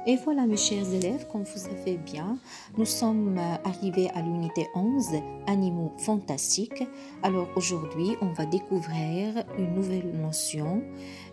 Et voilà mes chers élèves, comme vous savez bien, nous sommes arrivés à l'unité 11, animaux fantastiques. Alors aujourd'hui, on va découvrir une nouvelle notion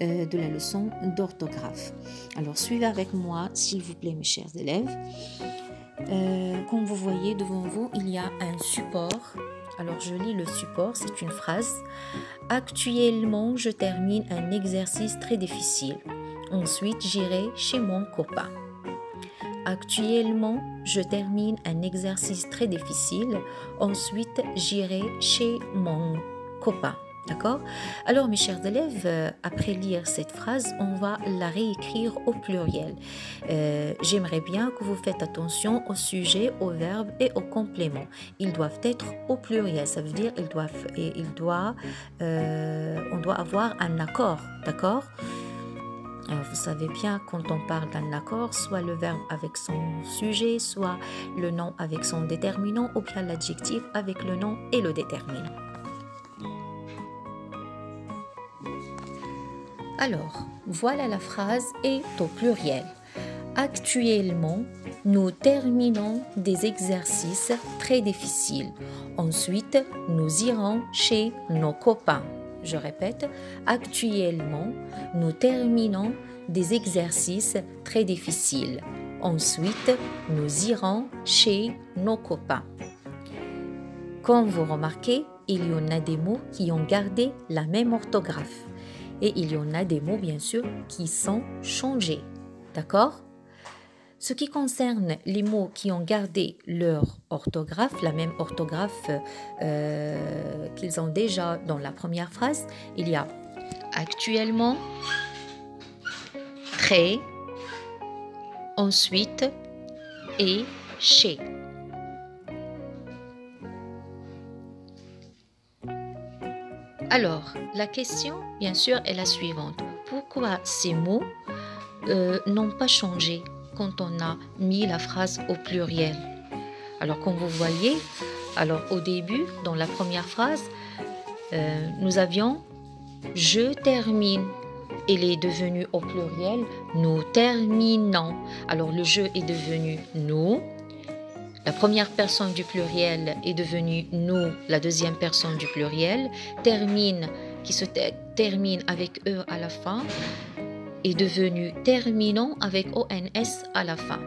de la leçon d'orthographe. Alors suivez avec moi, s'il vous plaît mes chers élèves. Comme vous voyez devant vous, il y a un support. Alors je lis le support, c'est une phrase. Actuellement, je termine un exercice très difficile. Ensuite, j'irai chez mon copain. Actuellement, je termine un exercice très difficile. Ensuite, j'irai chez mon copain. D'accord? Alors, mes chers élèves, après lire cette phrase, on va la réécrire au pluriel. J'aimerais bien que vous faites attention au sujet, au verbe et au complément. Ils doivent être au pluriel. Ça veut dire on doit avoir un accord. D'accord? Alors, vous savez bien, quand on parle d'un accord, soit le verbe avec son sujet, soit le nom avec son déterminant, ou bien l'adjectif avec le nom et le déterminant. Alors, voilà la phrase est au pluriel. Actuellement, nous terminons des exercices très difficiles. Ensuite, nous irons chez nos copains. Je répète, actuellement, nous terminons des exercices très difficiles. Ensuite, nous irons chez nos copains. Comme vous remarquez, il y en a des mots qui ont gardé la même orthographe. Et il y en a des mots, bien sûr, qui sont changés. D'accord ? Ce qui concerne les mots qui ont gardé leur orthographe, la même orthographe qu'ils ont déjà dans la première phrase, il y a actuellement, très, ensuite et chez. Alors, la question, bien sûr, est la suivante. Pourquoi ces mots n'ont pas changé quand on a mis la phrase au pluriel? Alors, comme vous voyez, alors au début, dans la première phrase, nous avions « je termine ». Il est devenu au pluriel « nous terminons ». Alors, le « je » est devenu « nous ». La première personne du pluriel est devenue « nous », la deuxième personne du pluriel. Termine, qui se termine avec « e » à la fin, est devenu terminons avec ONS à la fin.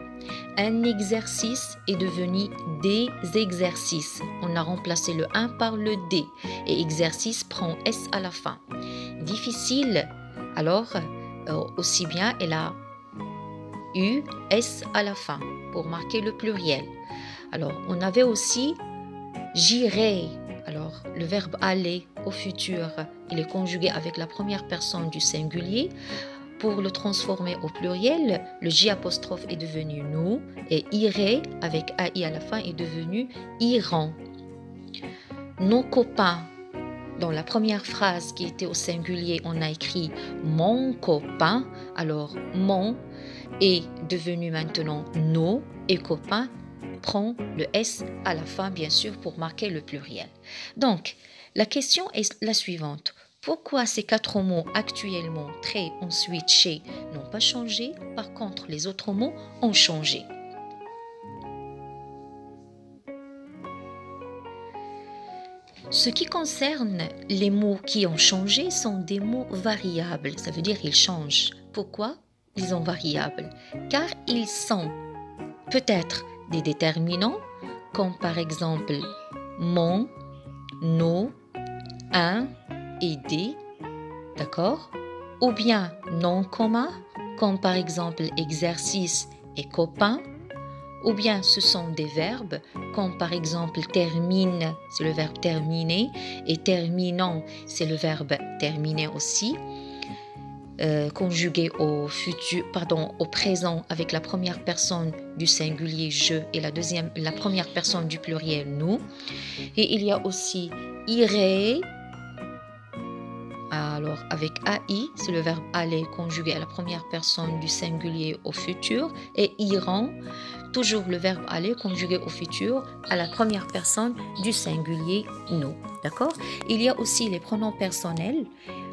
Un exercice est devenu des exercices. On a remplacé le 1 par le D et exercice prend S à la fin. Difficile, alors aussi bien elle a eu S à la fin pour marquer le pluriel. Alors on avait aussi j'irai. Alors le verbe aller au futur, il est conjugué avec la première personne du singulier. Pour le transformer au pluriel, le J' est devenu nous et irai avec AI à la fin est devenu iront. Nos copains, dans la première phrase qui était au singulier, on a écrit mon copain. Alors mon est devenu maintenant nos et copain prend le S à la fin, bien sûr, pour marquer le pluriel. Donc, la question est la suivante. Pourquoi ces 4 mots actuellement, très, ensuite, chez n'ont pas changé? Par contre, les autres mots ont changé. Ce qui concerne les mots qui ont changé sont des mots variables. Ça veut dire qu'ils changent. Pourquoi ils sont variables? Car ils sont peut-être des déterminants, comme par exemple mon, nos, un et des, d'accord? Ou bien non communs, comme par exemple exercice et copain. Ou bien ce sont des verbes, comme par exemple termine, c'est le verbe terminer, et terminant, c'est le verbe terminer aussi. Conjugué au présent avec la première personne du singulier je et la première personne du pluriel nous. Et il y a aussi irai. Alors avec AI, c'est le verbe aller conjugué à la première personne du singulier au futur, et iront, toujours le verbe aller conjugué au futur à la première personne du singulier nous. D'accord? Il y a aussi les pronoms personnels.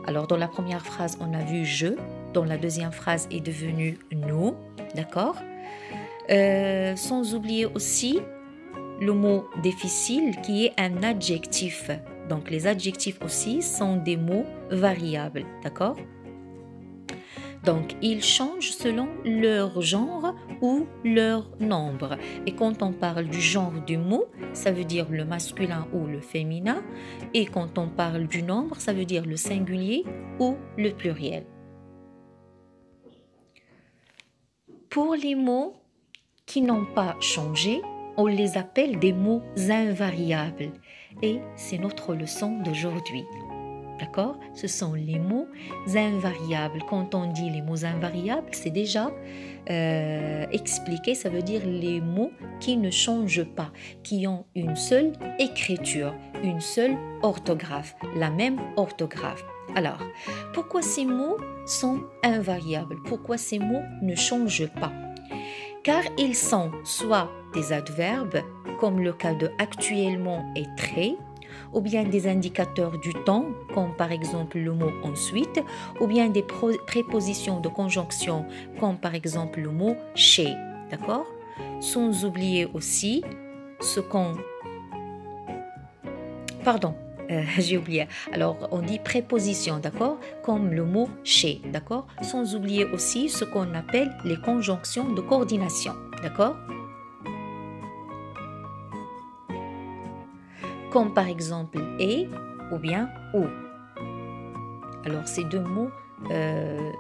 Alors dans la première phrase, on a vu je, dans la deuxième phrase est devenu nous, d'accord? Sans oublier aussi le mot difficile qui est un adjectif. Donc les adjectifs aussi sont des mots variables, d'accord? Donc ils changent selon leur genre ou leur nombre. Et quand on parle du genre du mot, ça veut dire le masculin ou le féminin. Et quand on parle du nombre, ça veut dire le singulier ou le pluriel. Pour les mots qui n'ont pas changé, on les appelle des mots invariables. Et c'est notre leçon d'aujourd'hui. D'accord? Ce sont les mots invariables. Quand on dit les mots invariables, c'est déjà expliqué. Ça veut dire les mots qui ne changent pas, qui ont une seule écriture, une seule orthographe, la même orthographe. Alors, pourquoi ces mots sont invariables? Pourquoi ces mots ne changent pas? Car ils sont soit des adverbes, comme le cas de actuellement et très, ou bien des indicateurs du temps, comme par exemple le mot ensuite, ou bien des prépositions de conjonction, comme par exemple le mot chez, d'accord? Sans oublier aussi ce qu'on... Pardon, j'ai oublié. Alors, on dit préposition, d'accord? Comme le mot chez, d'accord? Sans oublier aussi ce qu'on appelle les conjonctions de coordination, d'accord? Comme par exemple et ou bien ou. Alors, ces deux mots,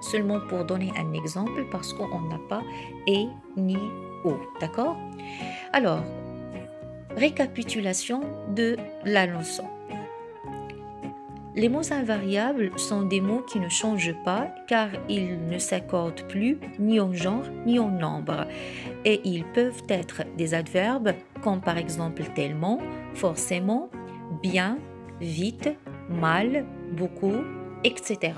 seulement pour donner un exemple, parce qu'on n'a pas et ni ou, d'accord? Alors, récapitulation de la leçon. Les mots invariables sont des mots qui ne changent pas car ils ne s'accordent plus ni en genre ni en nombre. Et ils peuvent être des adverbes comme par exemple tellement, forcément, bien, vite, mal, beaucoup, etc.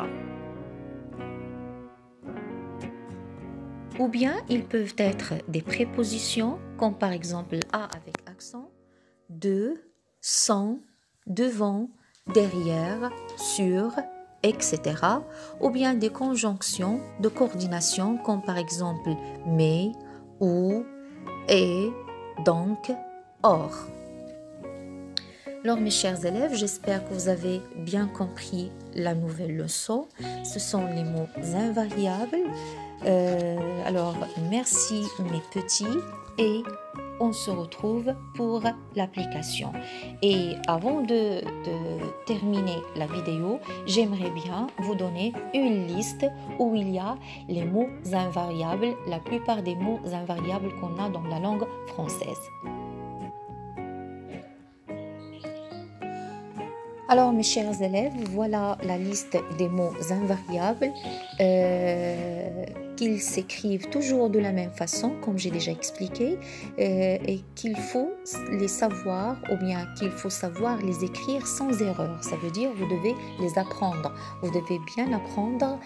Ou bien ils peuvent être des prépositions comme par exemple à avec accent, de, sans, devant, derrière, sur, etc. Ou bien des conjonctions de coordination comme par exemple mais, ou, et, donc, or. Alors mes chers élèves, j'espère que vous avez bien compris la nouvelle leçon. Ce sont les mots invariables. Alors merci mes petits et on se retrouve pour l'application. Et avant de terminer la vidéo, j'aimerais bien vous donner une liste où il y a les mots invariables, la plupart des mots invariables qu'on a dans la langue française. Alors mes chers élèves, voilà la liste des mots invariables qu'ils s'écrivent toujours de la même façon, comme j'ai déjà expliqué, et qu'il faut les savoir ou bien qu'il faut savoir les écrire sans erreur. Ça veut dire vous devez les apprendre, vous devez bien apprendre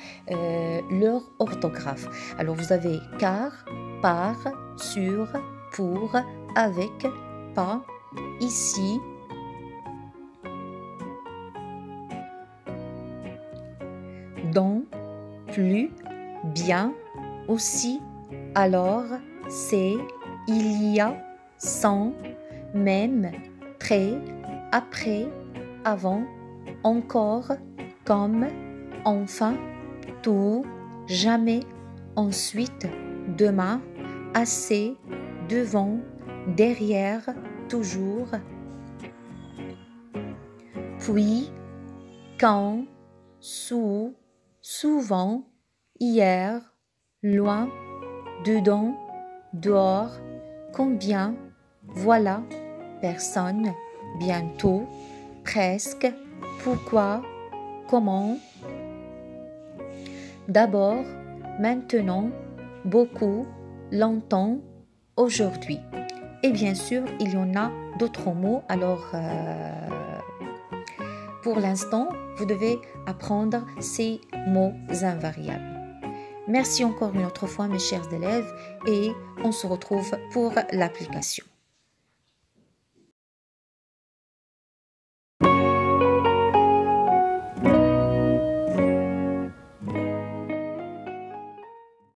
leur orthographe. Alors vous avez car, par, sur, pour, avec, pas, ici, dans, plus, bien, aussi, alors, c'est, il y a, sans, même, très, après, avant, encore, comme, enfin, tout, jamais, ensuite, demain, assez, devant, derrière, toujours, puis, quand, sous, souvent, hier, loin, dedans, dehors, combien, voilà, personne, bientôt, presque, pourquoi, comment, d'abord, maintenant, beaucoup, longtemps, aujourd'hui. Et bien sûr, il y en a d'autres mots. Alors, pour l'instant, vous devez apprendre ces mots invariables. Merci encore une autre fois mes chers élèves et on se retrouve pour l'application.